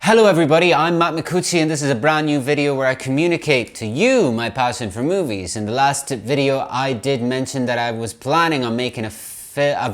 Hello everybody, I'm Matt Micucci and this is a brand new video where I communicate to you my passion for movies. In the last video I did mention that I was planning on making a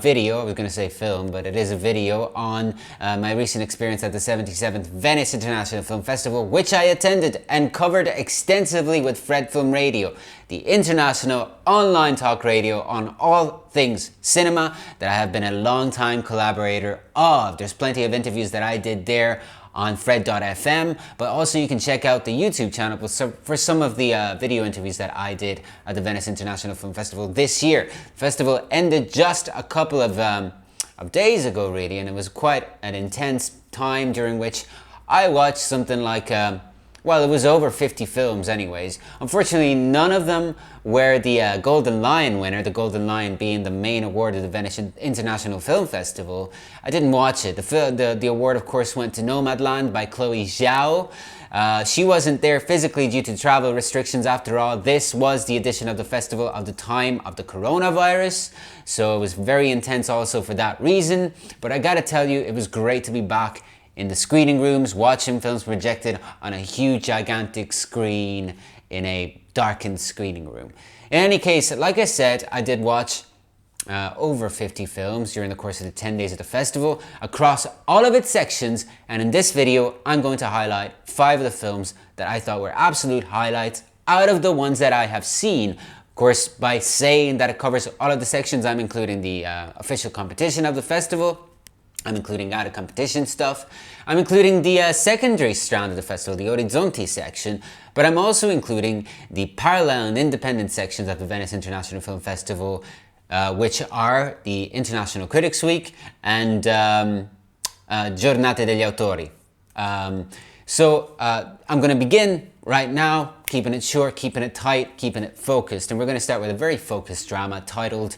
video, I was going to say film, but it is a video on my recent experience at the 77th Venice International Film Festival, which I attended and covered extensively with Fred Film Radio, the international online talk radio on all things cinema that I have been a long time collaborator of. There's plenty of interviews that I did there on Fred.fm, but also you can check out the YouTube channel for some of the video interviews that I did at the Venice International Film Festival this year. The festival ended just a couple of days ago really, and it was quite an intense time during which I watched something like well, it was over 50 films anyways. Unfortunately, none of them were the Golden Lion winner, the Golden Lion being the main award of the Venice International Film Festival. I didn't watch it. The award, of course, went to Nomadland by Chloe Zhao. She wasn't there physically due to travel restrictions. After all, this was the edition of the festival of the time of the coronavirus, so it was very intense also for that reason. But I gotta tell you, it was great to be back in the screening rooms, watching films projected on a huge, gigantic screen in a darkened screening room. In any case, like I said, I did watch over 50 films during the course of the 10 days of the festival across all of its sections, and in this video, I'm going to highlight 5 of the films that I thought were absolute highlights out of the ones that I have seen. Of course, by saying that it covers all of the sections, I'm including the official competition of the festival, I'm including out of competition stuff. I'm including the secondary strand of the festival, the Orizzonti section, but I'm also including the parallel and independent sections of the Venice International Film Festival, which are the International Critics Week and Giornate degli Autori. So I'm going to begin right now, keeping it short, keeping it tight, keeping it focused. And we're going to start with a very focused drama titled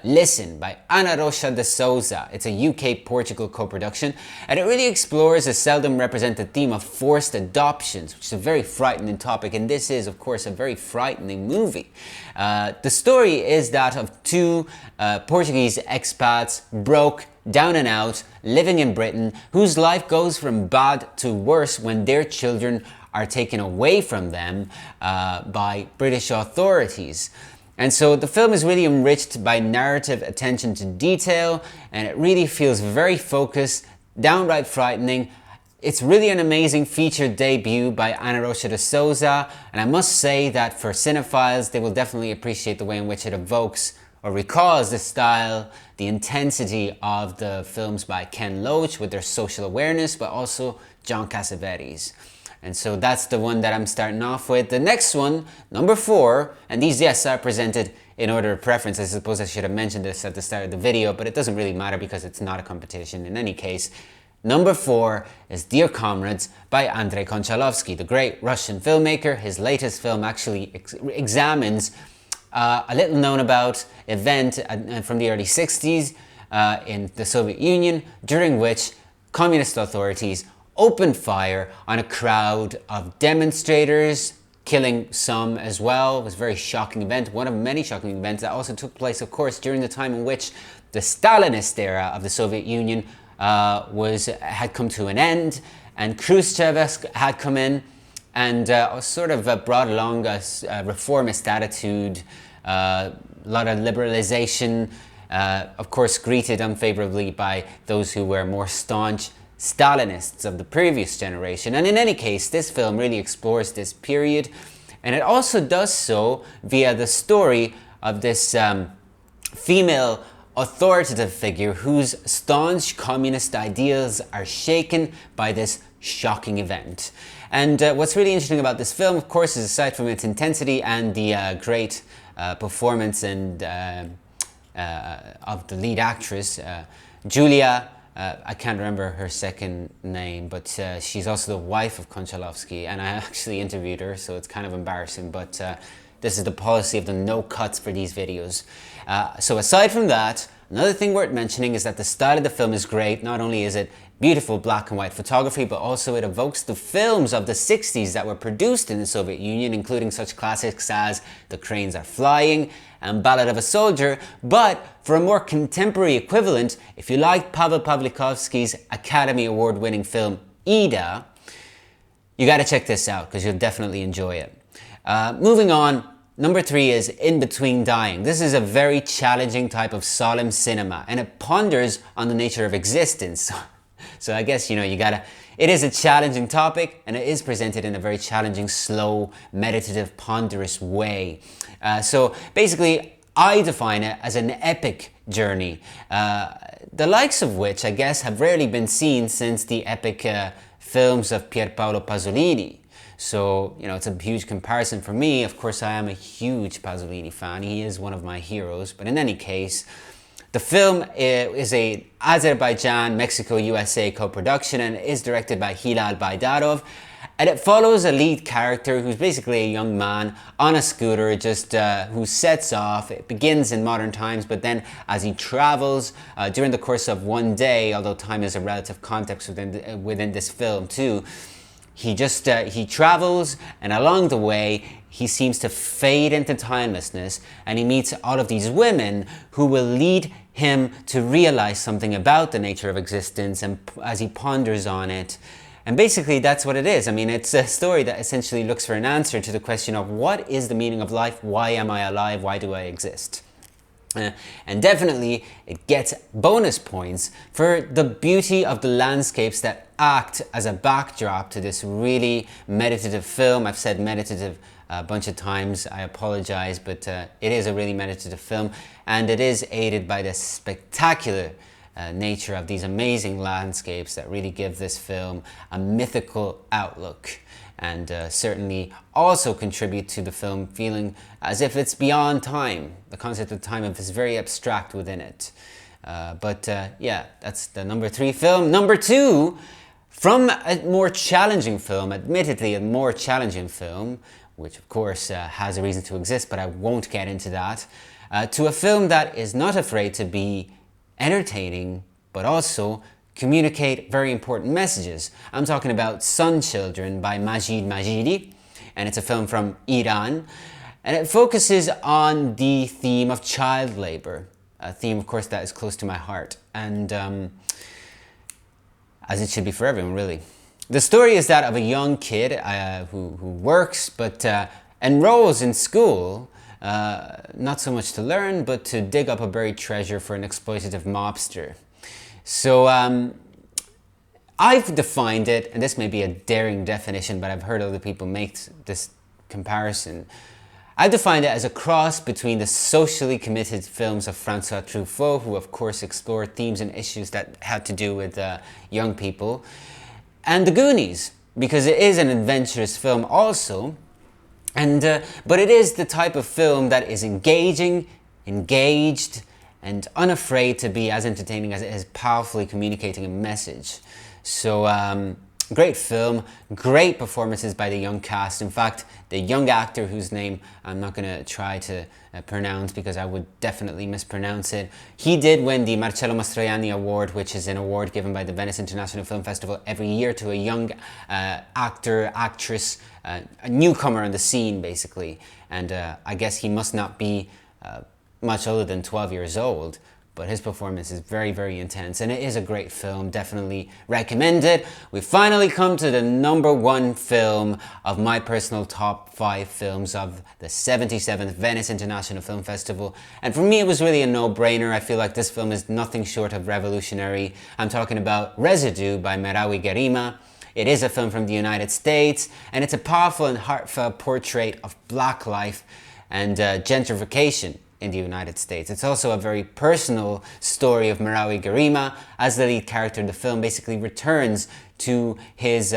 Listen by Ana Rocha de Souza. It's a UK-Portugal co-production, and it really explores a seldom represented theme of forced adoptions, which is a very frightening topic, and this is, of course, a very frightening movie. The story is that of two Portuguese expats, broke, down and out, living in Britain, whose life goes from bad to worse when their children are taken away from them by British authorities. And so the film is really enriched by narrative attention to detail, and it really feels very focused, downright frightening. It's really an amazing featured debut by Ana Rocha de Souza, and I must say that for cinephiles, they will definitely appreciate the way in which it evokes or recalls the style, the intensity of the films by Ken Loach with their social awareness, but also John Cassavetes. And so that's the one that I'm starting off with. The next one, number 4, and these, yes, are presented in order of preference. I suppose I should have mentioned this at the start of the video, but it doesn't really matter because it's not a competition in any case. Number 4 is Dear Comrades by Andrei Konchalovsky, the great Russian filmmaker. His latest film actually examines a little known about event from the early 60s in the Soviet Union, during which communist authorities opened fire on a crowd of demonstrators, killing some as well. It was a very shocking event, one of many shocking events that also took place, of course, during the time in which the Stalinist era of the Soviet Union had come to an end, and Khrushchev had come in and sort of brought along a reformist attitude, a lot of liberalization, of course greeted unfavorably by those who were more staunch Stalinists of the previous generation. And in any case, this film really explores this period, and it also does so via the story of this female authoritative figure whose staunch communist ideals are shaken by this shocking event. And what's really interesting about this film, of course, is aside from its intensity and the great performance and of the lead actress, Julia, I can't remember her second name, but she's also the wife of Konchalovsky, and I actually interviewed her, so it's kind of embarrassing, but this is the policy of the no cuts for these videos. So aside from that, another thing worth mentioning is that the style of the film is great. Not only is it beautiful black and white photography, but also it evokes the films of the 60s that were produced in the Soviet Union, including such classics as The Cranes Are Flying and Ballad of a Soldier. But for a more contemporary equivalent, if you like Pavel Pawlikowski's Academy Award-winning film Ida, you got to check this out because you'll definitely enjoy it. Moving on, number 3 is In Between Dying. This is a very challenging type of solemn cinema, and it ponders on the nature of existence. So I guess, it is a challenging topic, and it is presented in a very challenging, slow, meditative, ponderous way. So basically, I define it as an epic journey, the likes of which, I guess, have rarely been seen since the epic films of Pierpaolo Pasolini. So, it's a huge comparison for me. Of course, I am a huge Pasolini fan. He is one of my heroes. But in any case, the film is a Azerbaijan-Mexico-USA co-production and is directed by Hilal Baydarov. And it follows a lead character who's basically a young man on a scooter, who sets off. It begins in modern times, but then as he travels during the course of one day, although time is a relative context within this film too, he travels, and along the way, he seems to fade into timelessness, and he meets all of these women who will lead him to realize something about the nature of existence, and as he ponders on it. And basically, that's what it is. I mean, it's a story that essentially looks for an answer to the question of what is the meaning of life? Why am I alive? Why do I exist? And definitely, it gets bonus points for the beauty of the landscapes that act as a backdrop to this really meditative film. I've said meditative a bunch of times, I apologize, but it is a really meditative film, and it is aided by the spectacular nature of these amazing landscapes that really give this film a mythical outlook, and certainly also contribute to the film feeling as if it's beyond time. The concept of time is very abstract within it. Yeah, that's the number 3 film. Number 2, from a more challenging film, admittedly a more challenging film, which of course has a reason to exist, but I won't get into that, to a film that is not afraid to be entertaining, but also communicate very important messages. I'm talking about Sun Children by Majid Majidi, and it's a film from Iran, and it focuses on the theme of child labor, a theme, of course, that is close to my heart, and as it should be for everyone, really. The story is that of a young kid who works, but enrolls in school, not so much to learn, but to dig up a buried treasure for an exploitative mobster. So I've defined it, and this may be a daring definition, but I've heard other people make this comparison. I've defined it as a cross between the socially committed films of François Truffaut, who of course explored themes and issues that had to do with young people, and The Goonies, because it is an adventurous film also, and but it is the type of film that is engaging, engaged, and unafraid to be as entertaining as it is powerfully communicating a message. So great film, great performances by the young cast. In fact, the young actor whose name I'm not going to try to pronounce because I would definitely mispronounce it. He did win the Marcello Mastroianni Award, which is an award given by the Venice International Film Festival every year to a young actor, actress, a newcomer on the scene, basically. And I guess he must not be much older than 12 years old. But his performance is very, very intense, and it is a great film, definitely recommend it. We finally come to the number 1 film of my personal top 5 films of the 77th Venice International Film Festival. And for me, it was really a no-brainer. I feel like this film is nothing short of revolutionary. I'm talking about Residue by Merawi Garima. It is a film from the United States, and it's a powerful and heartfelt portrait of black life and gentrification in the United States. It's also a very personal story of Merawi Garima, as the lead character in the film basically returns to his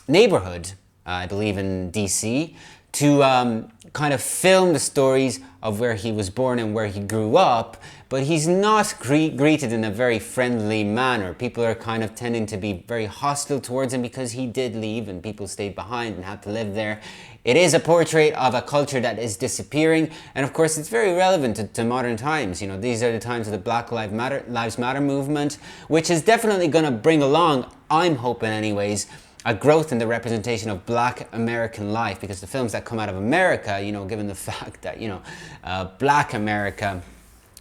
neighborhood, I believe in DC, to kind of film the stories of where he was born and where he grew up, but he's not greeted in a very friendly manner. People are kind of tending to be very hostile towards him because he did leave and people stayed behind and had to live there. It is a portrait of a culture that is disappearing, and of course it's very relevant to modern times. You know, these are the times of the Black Lives Matter movement, which is definitely going to bring along, I'm hoping anyways, a growth in the representation of black American life, because the films that come out of America, you know, given the fact that, you know, black America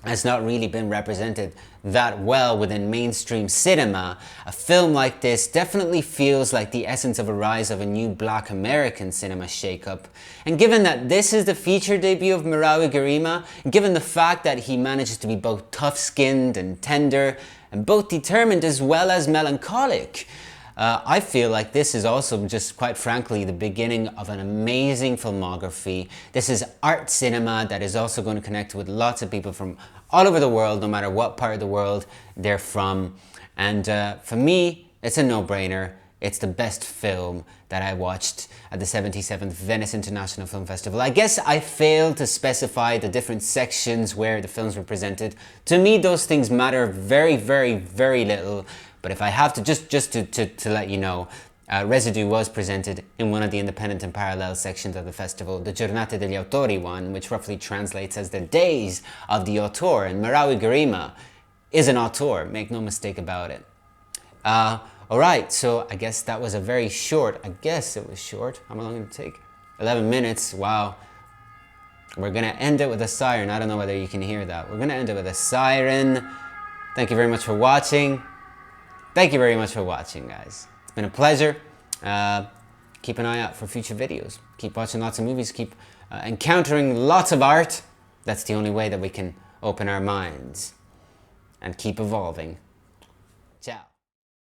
has not really been represented that well within mainstream cinema. A film like this definitely feels like the essence of a rise of a new Black American cinema shakeup. And given that this is the feature debut of Marawi Garima, and given the fact that he manages to be both tough-skinned and tender, and both determined as well as melancholic, I feel like this is also just, quite frankly, the beginning of an amazing filmography. This is art cinema that is also going to connect with lots of people from all over the world, no matter what part of the world they're from. And for me, it's a no-brainer. It's the best film that I watched at the 77th Venice International Film Festival. I guess I failed to specify the different sections where the films were presented. To me, those things matter very, very, very little. But if I have to, just to let you know, Residue was presented in one of the independent and parallel sections of the festival, the Giornate degli Autori one, which roughly translates as the days of the auteur. And Marawi Garima is an auteur, make no mistake about it. Alright, so I guess that was a very short, I guess it was short. How long did it take? 11 minutes, wow. We're gonna end it with a siren. I don't know whether you can hear that. We're gonna end it with a siren. Thank you very much for watching. Thank you very much for watching, guys. It's been a pleasure. Keep an eye out for future videos. Keep watching lots of movies. Keep encountering lots of art. That's the only way that we can open our minds and keep evolving.